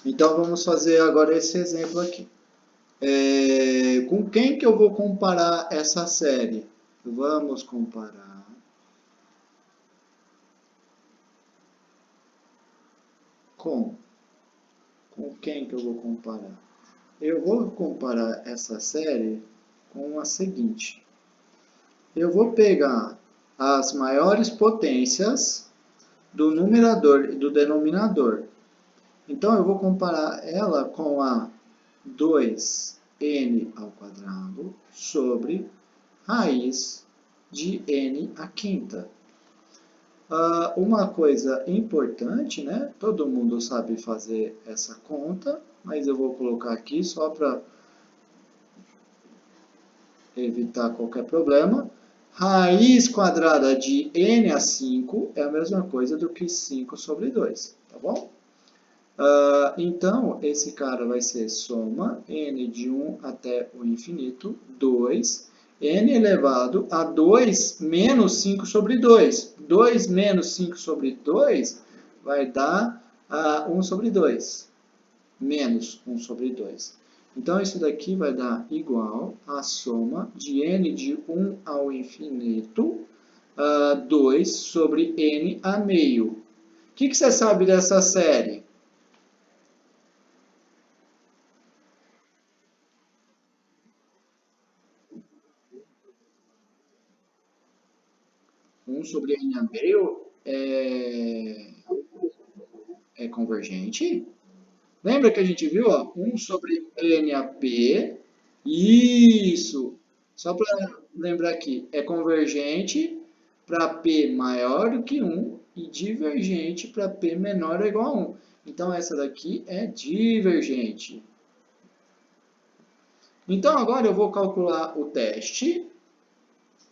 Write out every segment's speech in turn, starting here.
Então, vamos fazer agora esse exemplo aqui. Com quem que eu vou comparar essa série? Vamos comparar com. Com quem que eu vou comparar? Eu vou comparar essa série com a seguinte. Eu vou pegar as maiores potências do numerador e do denominador. Então, eu vou comparar ela com a 2n ao quadrado sobre raiz de n à quinta. Uma coisa importante, né? Todo mundo sabe fazer essa conta, mas eu vou colocar aqui só para evitar qualquer problema. Raiz quadrada de n a 5 é a mesma coisa do que 5 sobre 2, tá bom? Então, esse cara vai ser soma n de 1 até o infinito, 2, n elevado a 2 menos 5 sobre 2. 2 menos 5 sobre 2 vai dar 1 sobre 2, menos 1 sobre 2. Então, isso daqui vai dar igual a soma de n de 1 ao infinito, 2 sobre n a meio. O que você sabe dessa série? 1 sobre n a meio é convergente? Lembra que a gente viu, ó, 1 sobre n a p? Isso! Só para lembrar aqui, é convergente para p maior do que 1 e divergente para p menor ou igual a 1. Então, essa daqui é divergente. Então, agora eu vou calcular o teste.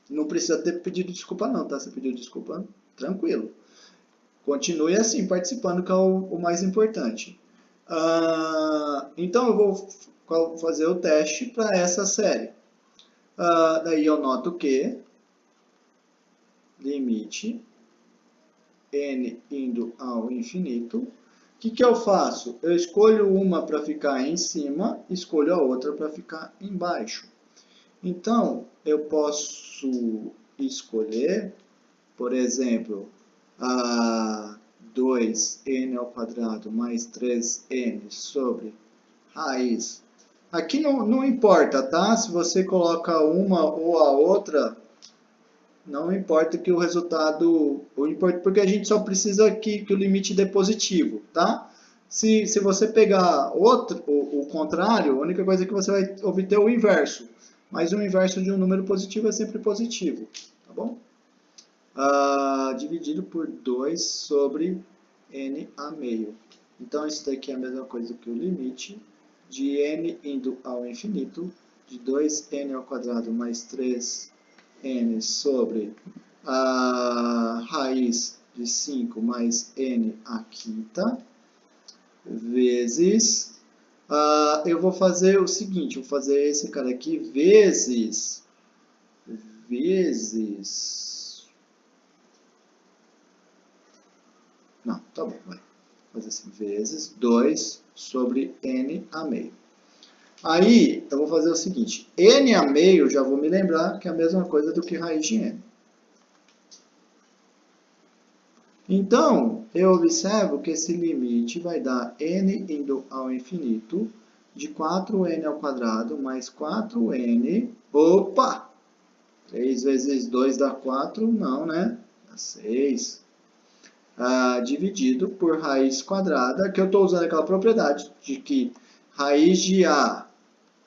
Não precisa ter pedido desculpa não, tá? Você pediu desculpa, tranquilo. Continue assim, participando, que é o mais importante. Então, eu vou fazer o teste para essa série. Daí eu noto que limite n indo ao infinito. O que eu faço? Eu escolho uma para ficar em cima, escolho a outra para ficar embaixo. Então, eu posso escolher, por exemplo, a 2n ao quadrado mais 3n sobre raiz. Aqui não importa, tá? Se você coloca uma ou a outra, não importa que o resultado... Porque a gente só precisa que o limite dê positivo, tá? Se você pegar o contrário, a única coisa é que você vai obter o inverso. Mas o inverso de um número positivo é sempre positivo, tá bom? Dividido por 2 sobre n a meio. Então, isso daqui é a mesma coisa que o limite de n indo ao infinito, de 2n ao quadrado mais 3n sobre a raiz de 5 mais n à quinta, vezes... eu vou fazer o seguinte, vou fazer esse cara aqui vezes... Não, tá bom, vai. Fazer assim, vezes 2 sobre n a meio. Aí, eu vou fazer o seguinte, n a meio, já vou me lembrar que é a mesma coisa do que raiz de n. Então, eu observo que esse limite vai dar n indo ao infinito de 4n ao quadrado mais 4n. Opa! 3 vezes 2 dá 4? Não, né? Dá 6. Dividido por raiz quadrada, que eu estou usando aquela propriedade de que raiz de A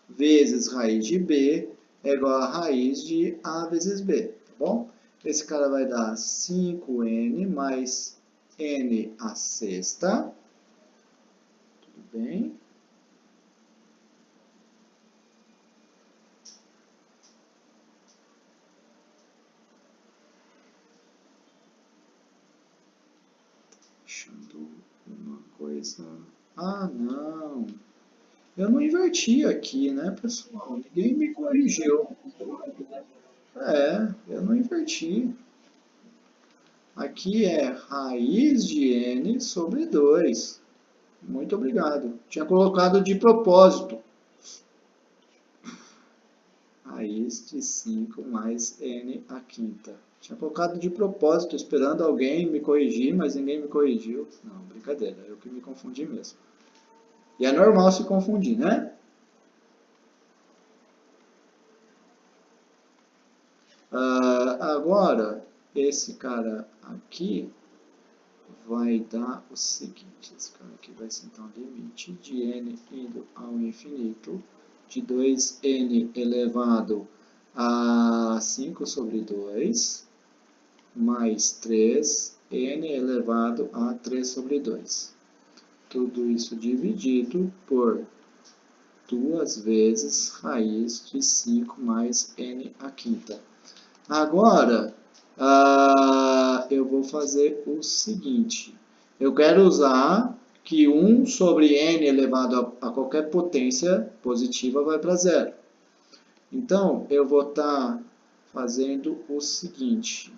vezes raiz de B é igual a raiz de A vezes B, tá bom? Esse cara vai dar 5n mais n a sexta, tudo bem? Deixando uma coisa... não! Eu não inverti aqui, né, pessoal? Ninguém me corrigiu. Eu não inverti. Aqui é raiz de n sobre 2. Muito obrigado. Tinha colocado de propósito. Raiz de 5 mais n à quinta. Tinha colocado de propósito, esperando alguém me corrigir, mas ninguém me corrigiu. Não, brincadeira, eu que me confundi mesmo. E é normal se confundir, né? Agora, esse cara aqui vai dar o seguinte. Esse cara aqui vai ser então limite de n indo ao infinito de 2n elevado a 5 sobre 2 mais 3n elevado a 3 sobre 2. Tudo isso dividido por 2 vezes raiz de 5 mais n à quinta. Agora, eu vou fazer o seguinte. Eu quero usar que 1 sobre n elevado a qualquer potência positiva vai para zero. Então, eu vou estar fazendo o seguinte.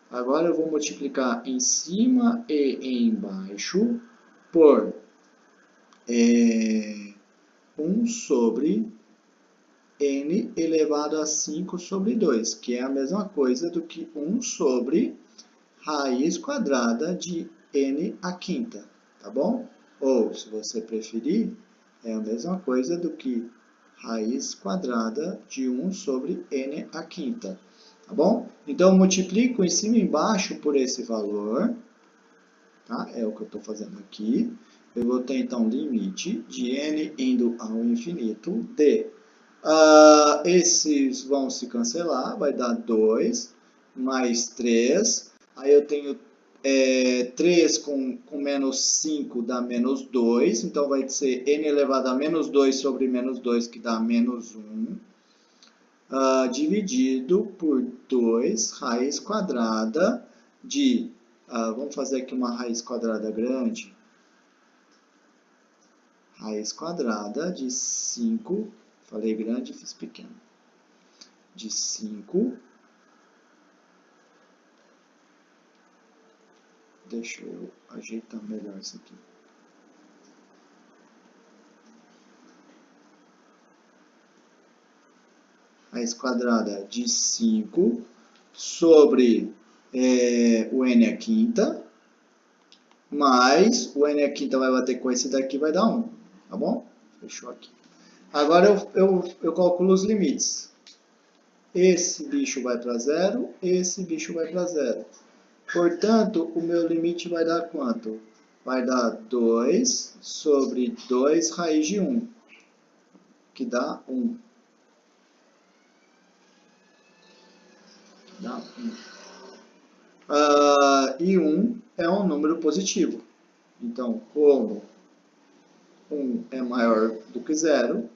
Agora eu vou multiplicar em cima e embaixo por 1 sobre n elevado a 5 sobre 2, que é a mesma coisa do que 1 sobre raiz quadrada de n à quinta, tá bom? Ou, se você preferir, é a mesma coisa do que raiz quadrada de 1 sobre n à quinta, tá bom? Então, eu multiplico em cima e embaixo por esse valor, tá? É o que eu estou fazendo aqui. Eu vou ter, então, limite de n indo ao infinito de... esses vão se cancelar, vai dar 2 mais 3. Aí eu tenho 3 com menos 5 dá menos 2. Então vai ser n elevado a menos 2 sobre menos 2, que dá menos 1. Dividido por 2 raiz quadrada de... vamos fazer aqui uma raiz quadrada grande. Raiz quadrada de 5... Falei grande, fiz pequeno. De 5. Deixa eu ajeitar melhor isso aqui. Raiz quadrada de 5 sobre o n à quinta. Mais o n à quinta vai bater com esse daqui, vai dar 1. Tá bom? Fechou aqui. Agora eu calculo os limites. Esse bicho vai para zero, esse bicho vai para zero. Portanto, o meu limite vai dar quanto? Vai dar 2 sobre 2 raiz de 1, que dá 1. Dá 1. E 1 é um número positivo. Então, como 1 é maior do que 0,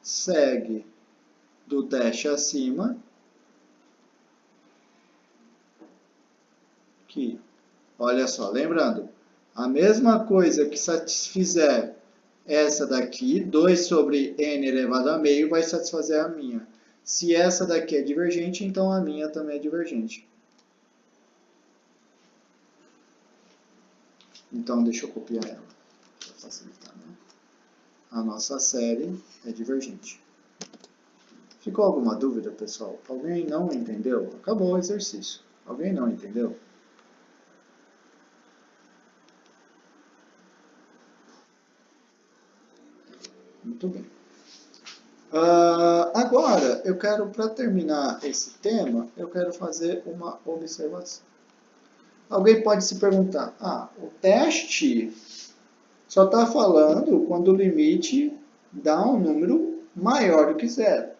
segue do dash acima, que, olha só, lembrando, a mesma coisa que satisfizer essa daqui, 2 sobre n elevado a meio, vai satisfazer a minha. Se essa daqui é divergente, então a minha também é divergente. Então, deixa eu copiar ela, para facilitar, né? A nossa série é divergente. Ficou alguma dúvida, pessoal? Alguém não entendeu? Acabou o exercício. Alguém não entendeu? Muito bem. Agora, eu quero, para terminar esse tema, eu quero fazer uma observação. Alguém pode se perguntar, o teste só está falando quando o limite dá um número maior do que zero.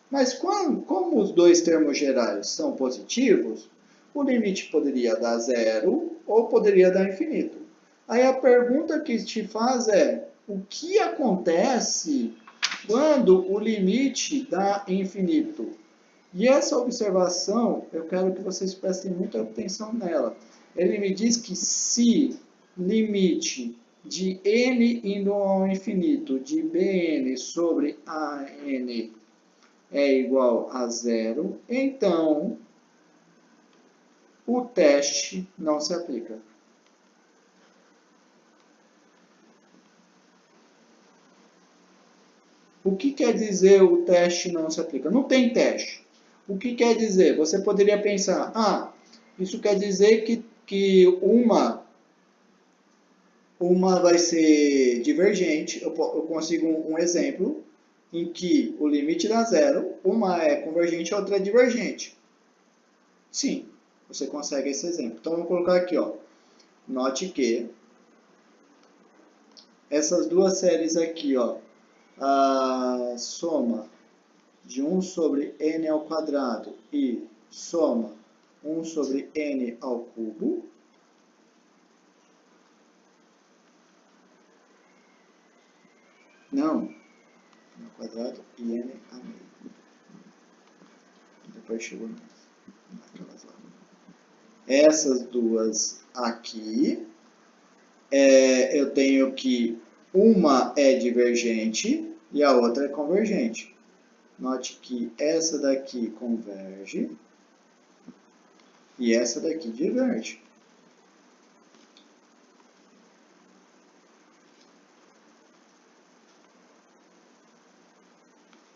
Mas como os dois termos gerais são positivos, o limite poderia dar zero ou poderia dar infinito. Aí a pergunta que te faz é, o que acontece quando o limite dá infinito? E essa observação, eu quero que vocês prestem muita atenção nela. Ele me diz que se limite de n indo ao infinito de bn sobre an é igual a zero, então o teste não se aplica. O que quer dizer o teste não se aplica? Não tem teste. O que quer dizer? Você poderia pensar, isso quer dizer que uma vai ser divergente. Eu consigo um exemplo em que o limite dá zero, uma é convergente e a outra é divergente. Sim, você consegue esse exemplo. Então, vamos colocar aqui, ó. Note que essas duas séries aqui, ó, a soma de 1 sobre n ao quadrado e soma 1 sobre n ao cubo, não, n ao quadrado e n a meio. Depois chegou naquelas lá. Essas duas aqui, eu tenho que uma é divergente e a outra é convergente. Note que essa daqui converge e essa daqui diverge.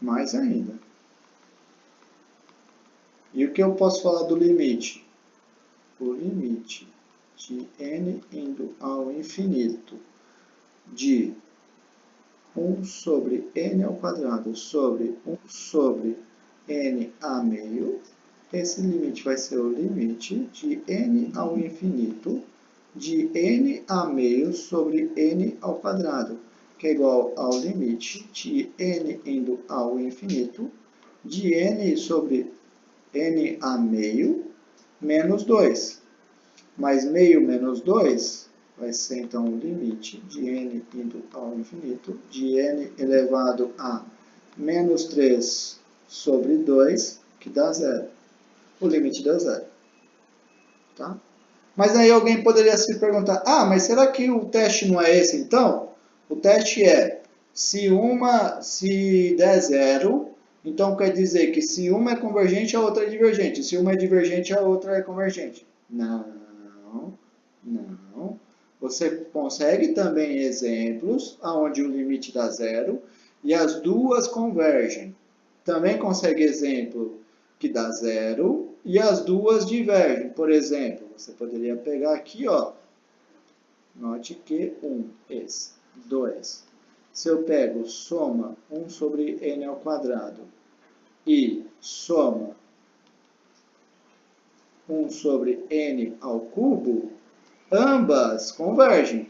Mais ainda. E o que eu posso falar do limite? O limite de n indo ao infinito de 1 sobre n ao quadrado sobre 1 sobre n a meio. Esse limite vai ser o limite de n ao infinito de n a meio sobre n ao quadrado, que é igual ao limite de n indo ao infinito de n sobre n a meio menos 2. Mas meio menos 2 vai ser então o limite de n indo ao infinito de n elevado a menos 3 sobre 2, que dá zero. O limite dá zero. Tá? Mas aí alguém poderia se perguntar, mas será que o teste não é esse então? O teste é, se der zero, então quer dizer que se uma é convergente, a outra é divergente. Se uma é divergente, a outra é convergente. Não. Você consegue também exemplos onde o limite dá zero e as duas convergem. Também consegue exemplo que dá zero e as duas divergem. Por exemplo, você poderia pegar aqui, ó. Note que 1, esse. 2. Se eu pego soma 1 sobre n ao quadrado e soma 1 sobre n ao cubo, ambas convergem.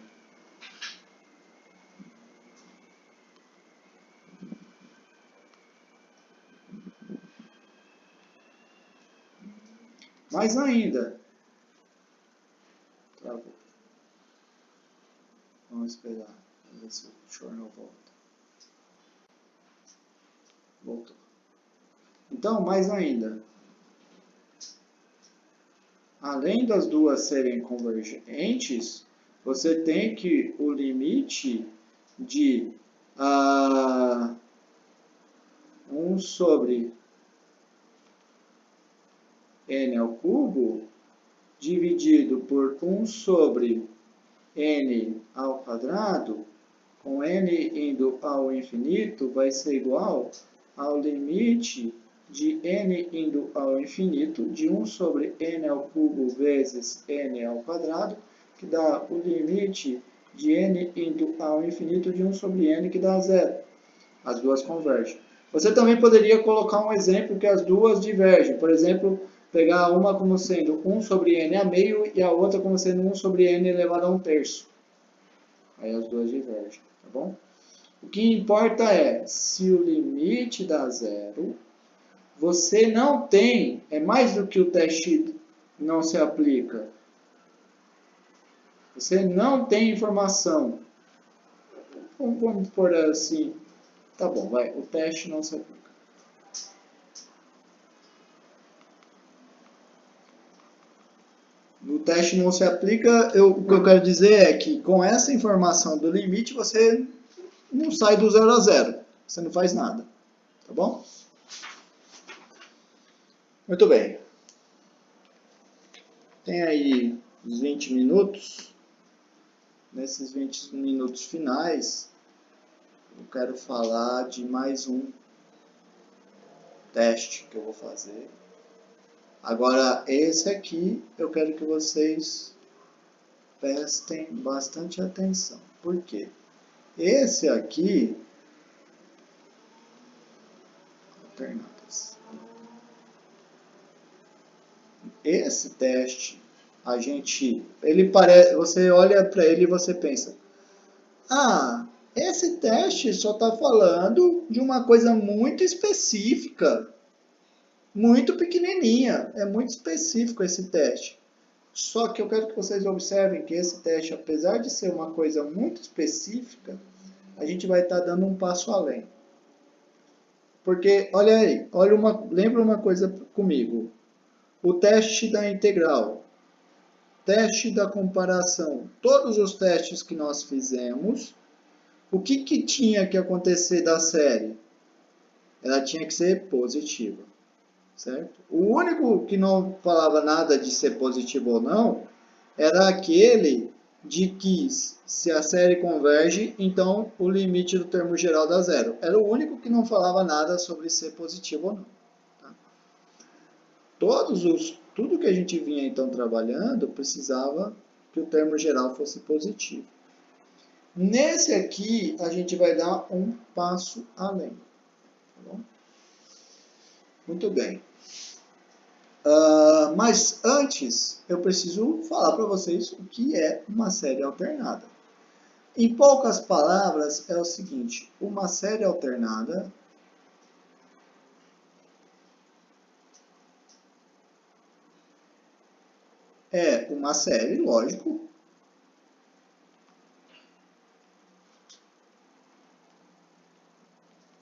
Mais ainda. Travou. Vamos esperar. Vamos ver se o jornal volta. Voltou. Então, mais ainda. Além das duas serem convergentes, você tem que o limite de 1 sobre n ao cubo dividido por 1 sobre n ao quadrado, com n indo ao infinito, vai ser igual ao limite de n indo ao infinito de 1 sobre n ao cubo vezes n ao quadrado, que dá o limite de n indo ao infinito de 1 sobre n, que dá zero. As duas convergem. Você também poderia colocar um exemplo que as duas divergem. Por exemplo, pegar uma como sendo 1 sobre n a meio e a outra como sendo 1 sobre n elevado a 1/3. Aí as duas divergem, tá bom? O que importa é, se o limite dá zero, você não tem, é mais do que o teste não se aplica. Você não tem informação. Vamos por assim. Tá bom, vai. O teste não se aplica. O teste não se aplica, o que eu quero dizer é que com essa informação do limite, você não sai do 0 a 0. Você não faz nada. Tá bom? Muito bem. Tem aí uns 20 minutos. Nesses 20 minutos finais, eu quero falar de mais um teste que eu vou fazer. Agora, esse aqui, eu quero que vocês prestem bastante atenção. Por quê? Esse aqui, alternadas. Esse teste, ele parece, você olha para ele e você pensa, esse teste só está falando de uma coisa muito específica, muito pequenininha, é muito específico esse teste. Só que eu quero que vocês observem que esse teste, apesar de ser uma coisa muito específica, a gente vai estar dando um passo além. Porque, olha aí, lembra uma coisa comigo. O teste da integral, teste da comparação, todos os testes que nós fizemos, o que tinha que acontecer da série? Ela tinha que ser positiva, certo? O único que não falava nada de ser positivo ou não, era aquele de que se a série converge, então o limite do termo geral dá zero. Era o único que não falava nada sobre ser positivo ou não. Tá? Tudo que a gente vinha então trabalhando precisava que o termo geral fosse positivo. Nesse aqui, a gente vai dar um passo além. Tá bom? Muito bem. Mas antes, eu preciso falar para vocês o que é uma série alternada. Em poucas palavras, é o seguinte: uma série alternada é uma série, lógico,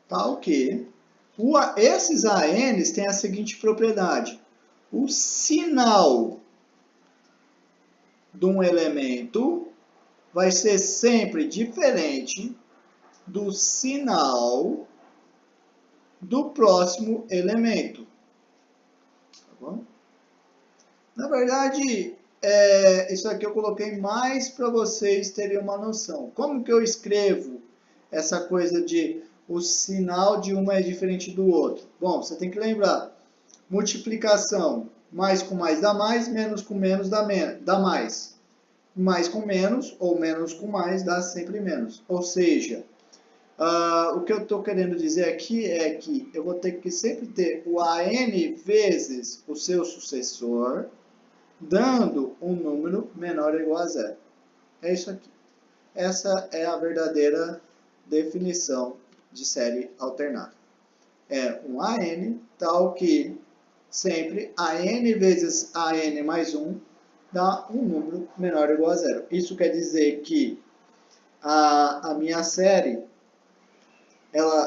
tal que esses ANs têm a seguinte propriedade: o sinal de um elemento vai ser sempre diferente do sinal do próximo elemento. Tá bom? Na verdade, isso aqui eu coloquei mais para vocês terem uma noção. Como que eu escrevo essa coisa de o sinal de uma é diferente do outro? Bom, você tem que lembrar, multiplicação, mais com mais dá mais, menos com menos dá mais. Mais com menos ou menos com mais dá sempre menos. Ou seja, o que eu estou querendo dizer aqui é que eu vou ter que sempre ter o AN vezes o seu sucessor, dando um número menor ou igual a zero. É isso aqui. Essa é a verdadeira definição de série alternada. É um AN tal que sempre AN vezes AN mais 1 dá um número menor ou igual a zero. Isso quer dizer que a minha série,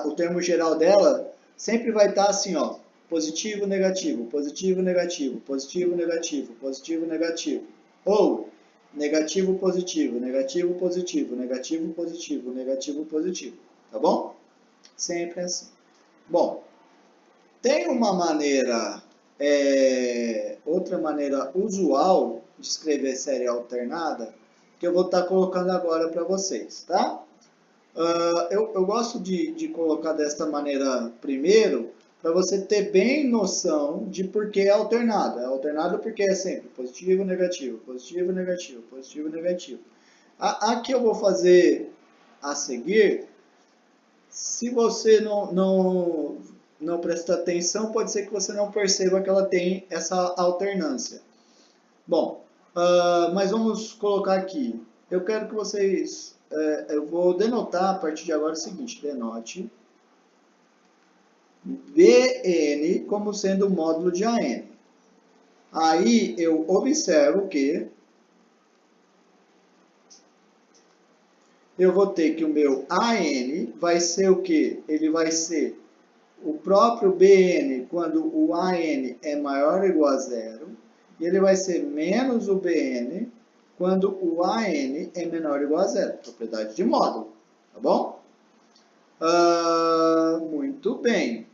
o termo geral dela sempre vai estar assim, ó, positivo, negativo, positivo, negativo, positivo, negativo, positivo, negativo. Ou negativo, positivo, negativo, positivo, negativo, positivo, negativo, positivo. Tá bom? Sempre assim. Bom, tem uma maneira, outra maneira usual de escrever série alternada, que eu vou estar colocando agora para vocês, tá? Eu gosto de colocar desta maneira primeiro, para você ter bem noção de por que é alternado. É alternado porque é sempre positivo, negativo, positivo, negativo, positivo, negativo. A que eu vou fazer a seguir, se você não prestar atenção, pode ser que você não perceba que ela tem essa alternância. Bom, mas vamos colocar aqui. Eu quero que vocês... eu vou denotar a partir de agora o seguinte: denote Bn como sendo o módulo de AN. Aí eu observo que eu vou ter que o meu AN vai ser o quê? Ele vai ser o próprio Bn quando o AN é maior ou igual a zero. E ele vai ser menos o Bn quando o AN é menor ou igual a zero. Propriedade de módulo. Tá bom? Muito bem.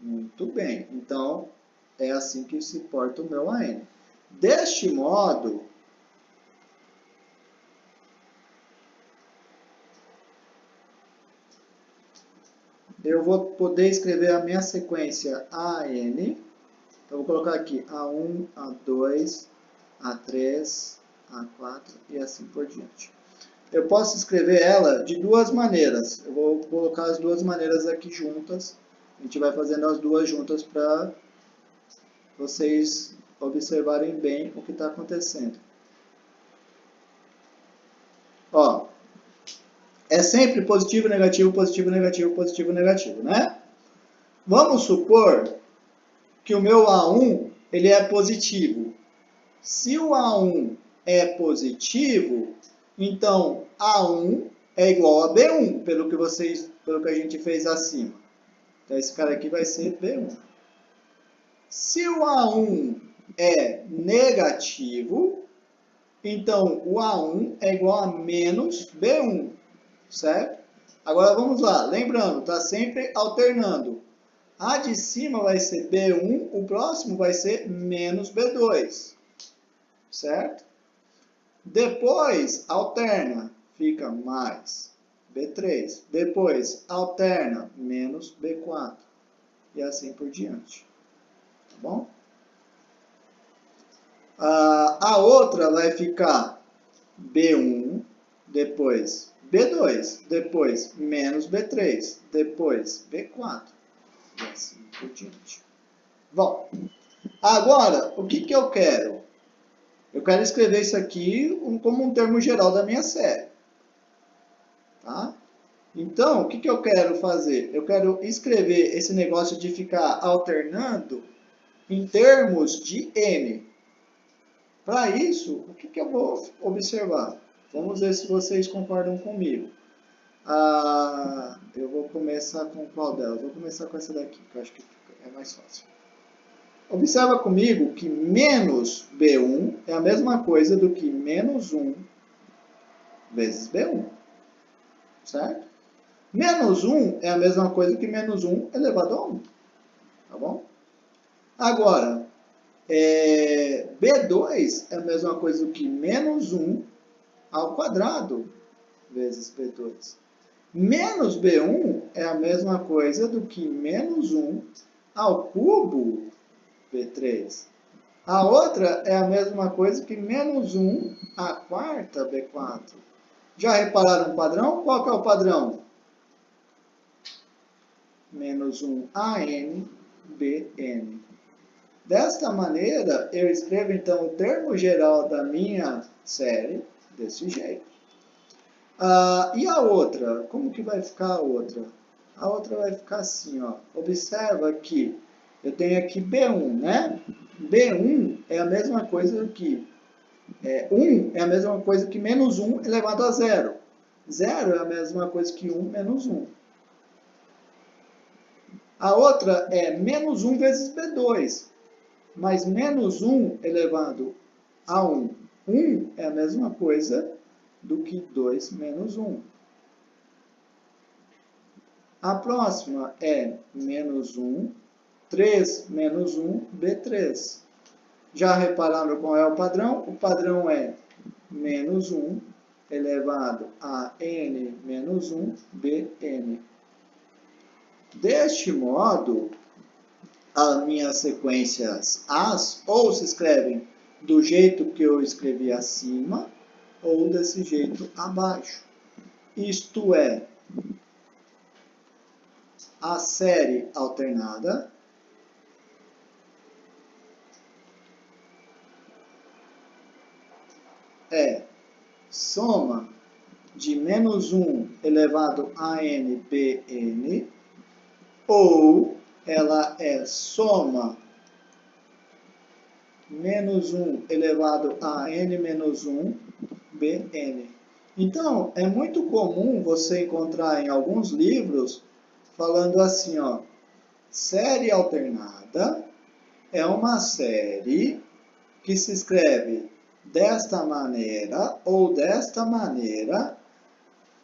Muito bem. Então, é assim que se porta o meu AN. Deste modo, eu vou poder escrever a minha sequência AN. Então, vou colocar aqui A1, A2, A3, A4 e assim por diante. Eu posso escrever ela de duas maneiras. Eu vou colocar as duas maneiras aqui juntas. A gente vai fazendo as duas juntas para vocês observarem bem o que está acontecendo. Ó, é sempre positivo, negativo, positivo, negativo, positivo, negativo, né? Vamos supor que o meu A1 ele é positivo. Se o A1 é positivo, então A1 é igual a B1, pelo que a gente fez acima. Então esse cara aqui vai ser B1. Se o A1 é negativo, então o A1 é igual a menos B1, certo? Agora vamos lá, lembrando, está sempre alternando. A de cima vai ser B1, o próximo vai ser menos B2, certo? Depois alterna, fica mais B3. Depois alterna, menos B4. E assim por diante. Tá bom? A outra vai ficar B1, depois B2, depois menos B3, depois B4. E assim por diante. Bom, agora, o que eu quero? Eu quero escrever isso aqui como um termo geral da minha série. Tá? Então, o que eu quero fazer? Eu quero escrever esse negócio de ficar alternando em termos de n. Para isso, o que eu vou observar? Vamos ver se vocês concordam comigo. Eu vou começar com qual delas? Vou começar com essa daqui, que eu acho que é mais fácil. Observa comigo que menos B1 é a mesma coisa do que menos 1 vezes B1. Certo? Menos 1 é a mesma coisa que menos 1 elevado a 1. Tá bom? Agora, B2 é a mesma coisa do que menos 1 ao quadrado vezes B2. Menos B1 é a mesma coisa do que menos 1 ao cubo B3. A outra é a mesma coisa que menos 1 à quarta B4. Já repararam o padrão? Qual que é o padrão? Menos 1 AN BN. Desta maneira, eu escrevo então o termo geral da minha série desse jeito. E a outra? Como que vai ficar a outra? A outra vai ficar assim, ó. Observa que eu tenho aqui B1, né? B1 é a mesma coisa que 1 é a mesma coisa que menos 1 elevado a 0. 0 é a mesma coisa que 1 menos 1. A outra é menos 1 vezes B2. Mas menos 1 elevado a 1. 1 é a mesma coisa do que 2 menos 1. A próxima é menos 1, 3 menos 1, B3. Já repararam qual é o padrão? O padrão é menos 1 elevado a n menos 1, Bn. Deste modo, as minhas sequências As ou se escrevem do jeito que eu escrevi acima, ou desse jeito abaixo. Isto é, a série alternada é soma de menos 1 elevado a n Bn, ou ela é soma menos 1 elevado a n menos 1 Bn. Então, é muito comum você encontrar em alguns livros falando assim, ó, série alternada é uma série que se escreve desta maneira ou desta maneira,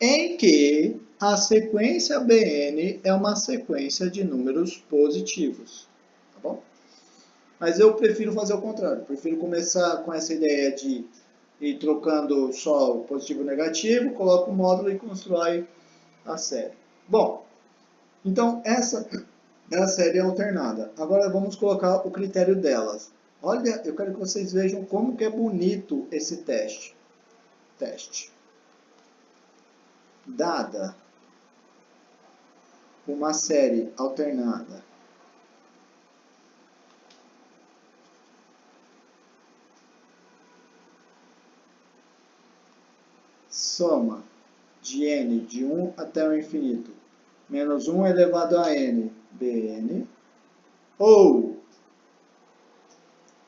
em que a sequência Bn é uma sequência de números positivos. Tá bom? Mas eu prefiro fazer o contrário. Prefiro começar com essa ideia de ir trocando só o positivo e o negativo, coloca o módulo e constrói a série. Bom, Então, essa é a série alternada. Agora vamos colocar o critério delas. Olha, eu quero que vocês vejam como que é bonito esse teste. Dada uma série alternada soma de n de 1 até o infinito menos 1 elevado a n bn, ou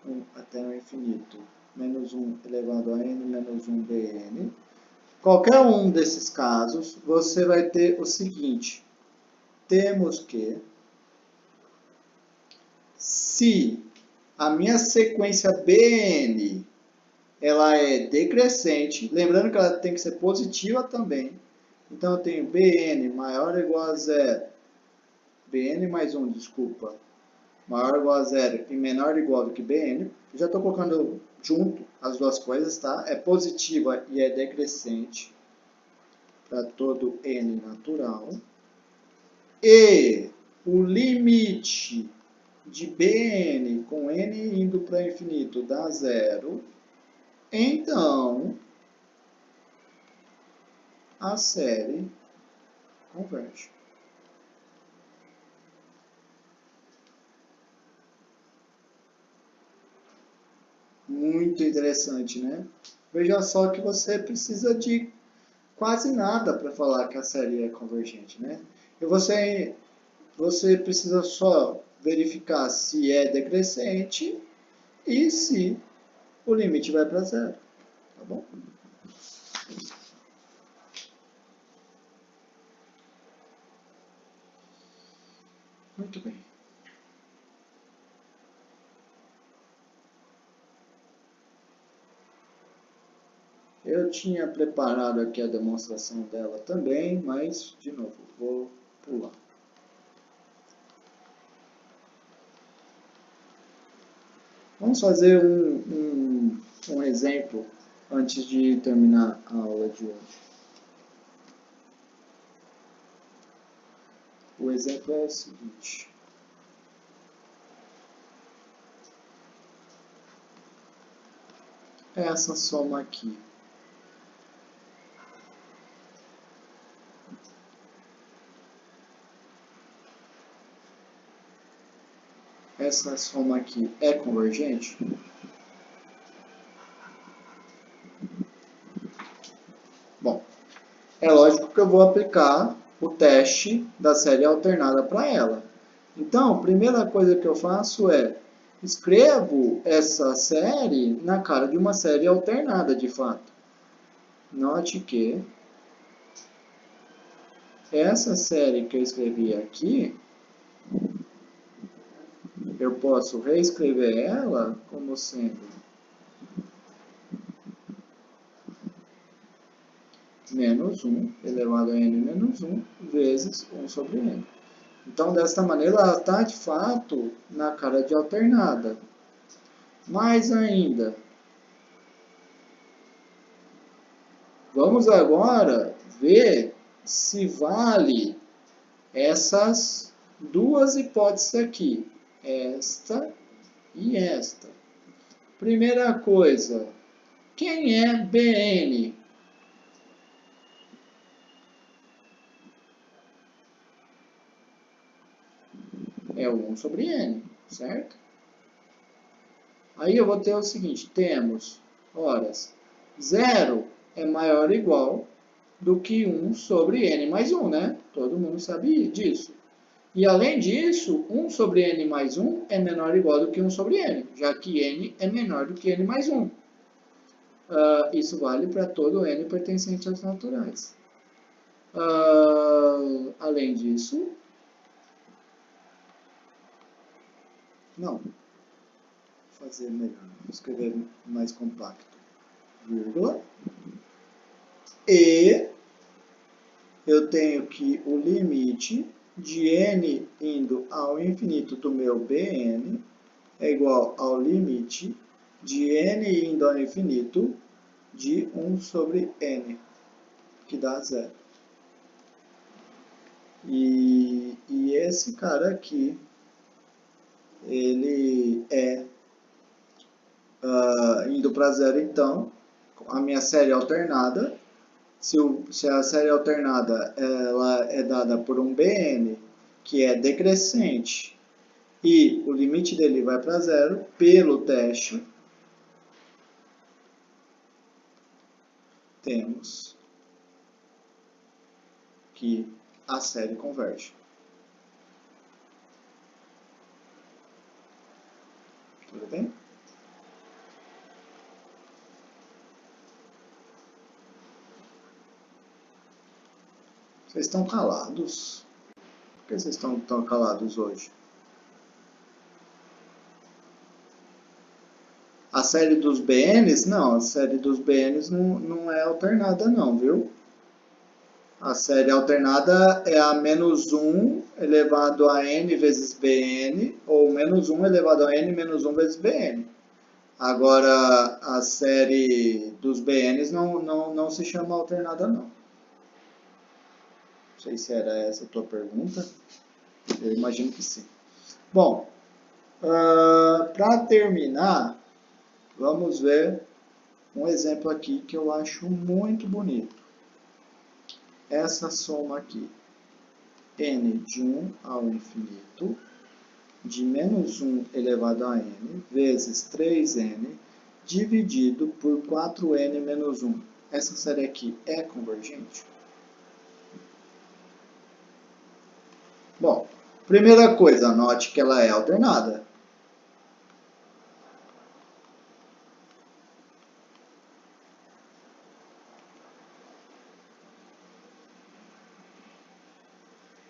1 até o infinito menos 1 elevado a n menos 1 bn. Qualquer um desses casos, você vai ter o seguinte: temos que, se a minha sequência bn ela é decrescente, lembrando que ela tem que ser positiva também, então eu tenho bn maior ou igual a zero, bn mais 1, desculpa, maior ou igual a zero e menor ou igual do que bn, já estou colocando junto as duas coisas, tá? É positiva e é decrescente para todo n natural. E o limite de bn com n indo para infinito dá zero, então a série converge. Muito interessante, né? Veja só que você precisa de quase nada para falar que a série é convergente, né? E você precisa só verificar se é decrescente e se o limite vai para zero, tá bom? Muito bem. Eu tinha preparado aqui a demonstração dela também, mas, de novo, vou pular. Vamos fazer um exemplo antes de terminar a aula de hoje. O exemplo é o seguinte. Essa soma aqui. Essa soma aqui é convergente? Bom, é lógico que eu vou aplicar o teste da série alternada para ela. Então, a primeira coisa que eu faço é escrevo essa série na cara de uma série alternada, de fato. Note que essa série que eu escrevi aqui, eu posso reescrever ela como sendo menos 1 elevado a n menos 1 vezes 1 sobre n. Então, desta maneira, ela está, de fato, na cara de alternada. Mais ainda, vamos agora ver se vale essas duas hipóteses aqui, esta e esta. Primeira coisa, quem é Bn? É o 1 sobre n, certo? Aí eu vou ter o seguinte, temos, horas, 0 é maior ou igual do que 1 sobre n mais 1, né? Todo mundo sabe disso. E além disso, 1 sobre n mais 1 é menor ou igual do que 1 sobre n, já que n é menor do que n mais 1. Isso vale para todo n pertencente aos naturais. Além disso, não, vou fazer melhor, vou escrever mais compacto, vírgula, e eu tenho que o limite de n indo ao infinito do meu Bn é igual ao limite de n indo ao infinito de 1 sobre n, que dá zero. E esse cara aqui, ele é indo para zero, então, a minha série alternada, se a série alternada ela é dada por um Bn que é decrescente e o limite dele vai para zero, pelo teste, temos que a série converge. Tudo bem? Vocês estão calados? Por que vocês estão tão calados hoje? A série dos BNs? Não, a série dos BNs não é alternada não, viu? A série alternada é a menos 1 elevado a n vezes Bn, ou menos 1 elevado a n menos 1 vezes Bn. Agora, a série dos BNs não se chama alternada não. Não sei se era essa a tua pergunta. Eu imagino que sim. Bom, para terminar, vamos ver um exemplo aqui que eu acho muito bonito. Essa soma aqui, n de 1 ao infinito, de menos 1 elevado a n, vezes 3n, dividido por 4n menos 1. Essa série aqui é convergente? Bom, primeira coisa, note que ela é alternada.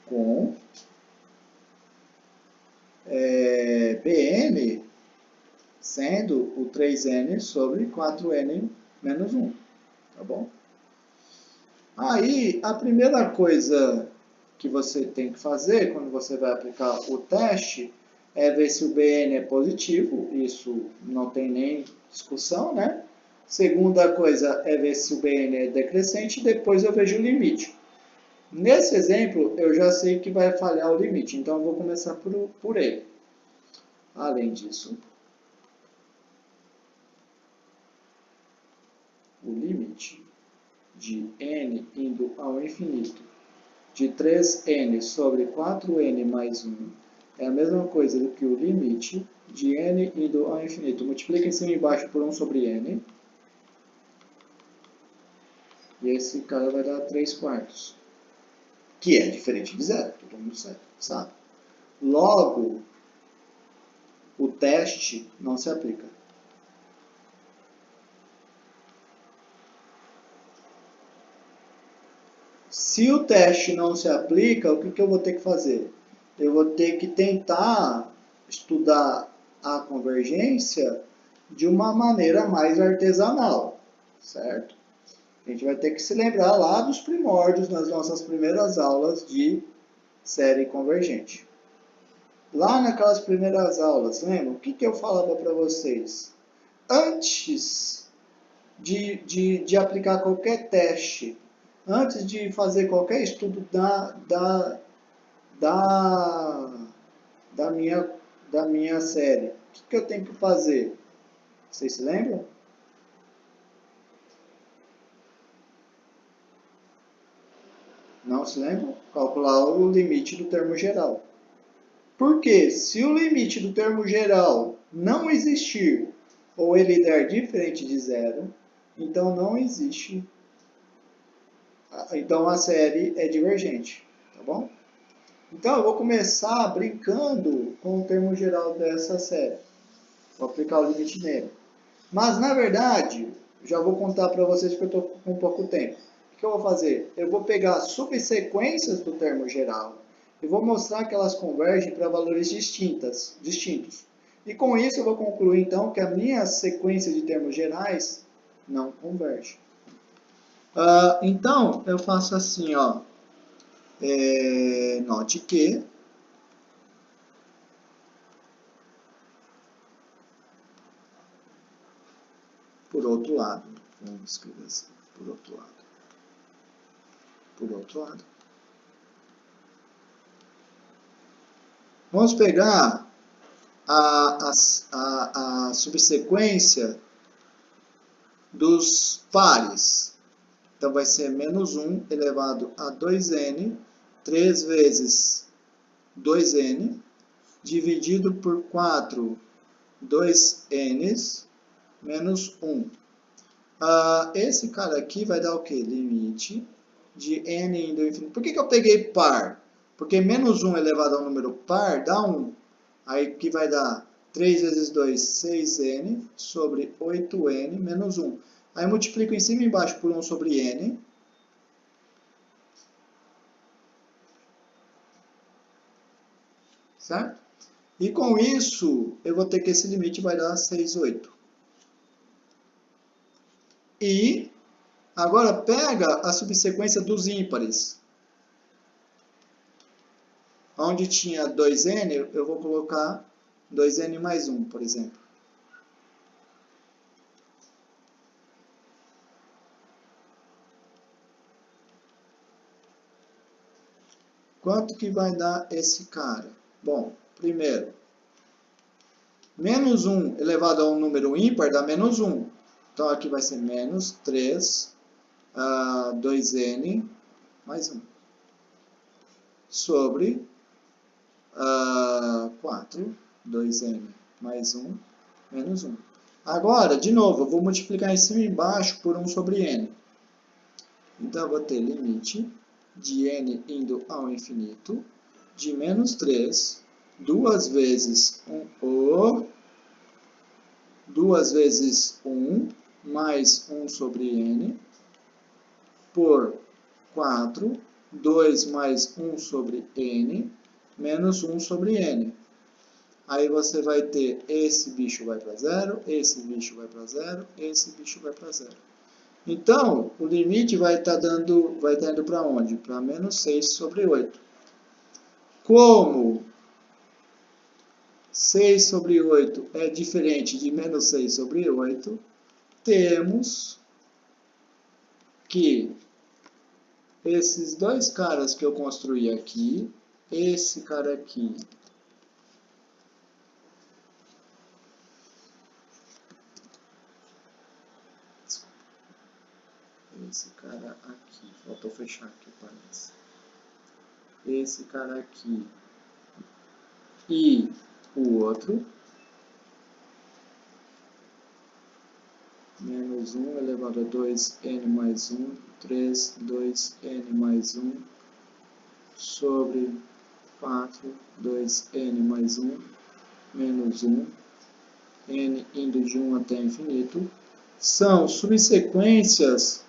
Com Bn sendo o 3n sobre 4n menos 1, tá bom? Aí, a primeira coisa que você tem que fazer quando você vai aplicar o teste é ver se o Bn é positivo, isso não tem nem discussão, né? Segunda coisa é ver se o Bn é decrescente, depois eu vejo o limite. Nesse exemplo, eu já sei que vai falhar o limite, então eu vou começar por ele. Além disso, o limite de n indo ao infinito de 3n sobre 4n mais 1 é a mesma coisa do que o limite de n indo ao infinito. Multiplica em cima e embaixo por 1 sobre n. E esse cara vai dar 3 quartos. Que é diferente de zero, todo mundo sabe. Logo, o teste não se aplica. Se o teste não se aplica, o que eu vou ter que fazer? Eu vou ter que tentar estudar a convergência de uma maneira mais artesanal, certo? A gente vai ter que se lembrar lá dos primórdios nas nossas primeiras aulas de série convergente. Lá naquelas primeiras aulas, lembra? O que eu falava para vocês? Antes de aplicar qualquer teste, antes de fazer qualquer estudo da minha série, o que eu tenho que fazer? Vocês se lembram? Não se lembram? Calcular o limite do termo geral. Porque se o limite do termo geral não existir, ou ele der diferente de zero, então não existe. Então a série é divergente, tá bom? Então eu vou começar brincando com o termo geral dessa série. Vou aplicar o limite nele. Mas na verdade, já vou contar para vocês que eu estou com pouco tempo. O que eu vou fazer? Eu vou pegar subsequências do termo geral e vou mostrar que elas convergem para valores distintos. E com isso eu vou concluir então que a minha sequência de termos gerais não converge. Então eu faço assim, ó. Note que por outro lado, vamos escrever assim, por outro lado. Vamos pegar a subsequência dos pares. Então, vai ser menos 1 elevado a 2n, 3 vezes 2n, dividido por 4, 2n, menos 1. Esse cara aqui vai dar o quê? Limite de n indo ao infinito. Por que eu peguei par? Porque menos 1 elevado ao número par dá 1. Aí que vai dar 3 vezes 2, 6n, sobre 8n, menos 1. Aí multiplico em cima e embaixo por 1 sobre n. Certo? E com isso, eu vou ter que esse limite vai dar 6, 8. E agora pega a subsequência dos ímpares. Onde tinha 2n, eu vou colocar 2n mais 1, por exemplo. Quanto que vai dar esse cara? Bom, primeiro, menos 1 elevado a um número ímpar dá menos 1. Então, aqui vai ser menos 3, 2n mais 1. Sobre 4, 2n mais 1, menos 1. Agora, de novo, eu vou multiplicar em cima e embaixo por 1 sobre n. Então, eu vou ter limite de n indo ao infinito, de menos 3, 2 vezes 1, mais 1 sobre n, por 4, 2 mais 1 sobre n, menos 1 sobre n. Aí você vai ter esse bicho vai para zero, esse bicho vai para zero, esse bicho vai para zero. Então, o limite vai estar indo para onde? Para menos 6 sobre 8. Como 6 sobre 8 é diferente de menos 6 sobre 8, temos que esses dois caras que eu construí aqui, esse cara aqui, esse cara aqui, faltou fechar aqui, parece. Esse cara aqui e o outro, menos 1 elevado a 2n mais 1, 3, 2n mais 1, sobre 4, 2n mais 1, menos 1, n indo de 1 até infinito, são subsequências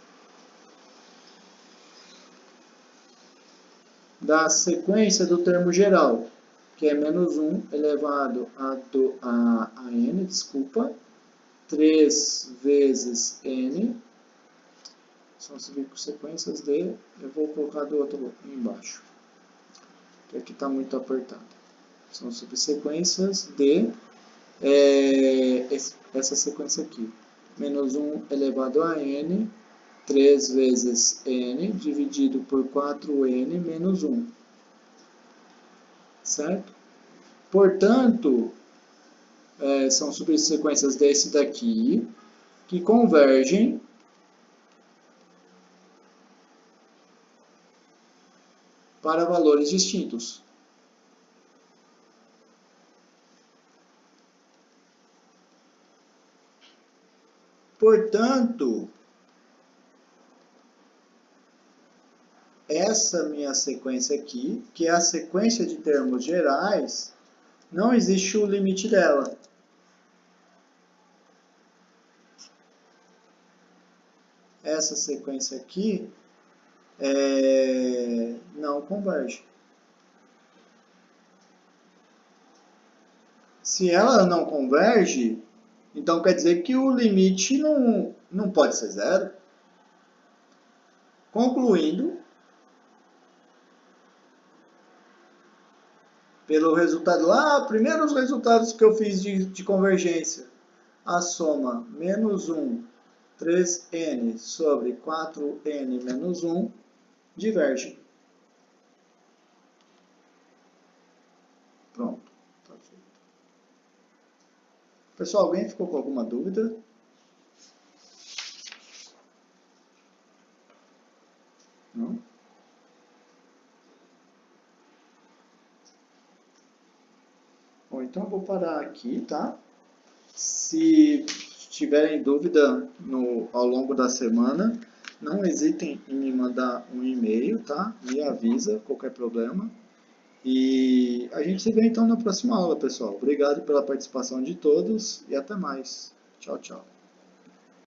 da sequência do termo geral, que é menos 1 elevado a n, 3 vezes n, são subsequências de, eu vou colocar do outro embaixo, que aqui está muito apertado. São subsequências de essa sequência aqui, menos 1 elevado a n, 3 vezes n, dividido por 4n menos 1. Certo? Portanto, são subsequências desse daqui, que convergem para valores distintos. Portanto, essa minha sequência aqui, que é a sequência de termos gerais, não existe o limite dela. Essa sequência aqui não converge. Se ela não converge, então quer dizer que o limite não pode ser zero. Concluindo, pelo resultado lá, primeiros resultados que eu fiz de convergência, a soma menos 1, 3n sobre 4n menos 1 diverge. Pronto. Pessoal, alguém ficou com alguma dúvida? Não? Bom, então eu vou parar aqui, tá? Se tiverem dúvida ao longo da semana, não hesitem em me mandar um e-mail, tá? Me avisa qualquer problema. E a gente se vê então na próxima aula, pessoal. Obrigado pela participação de todos e até mais. Tchau, tchau.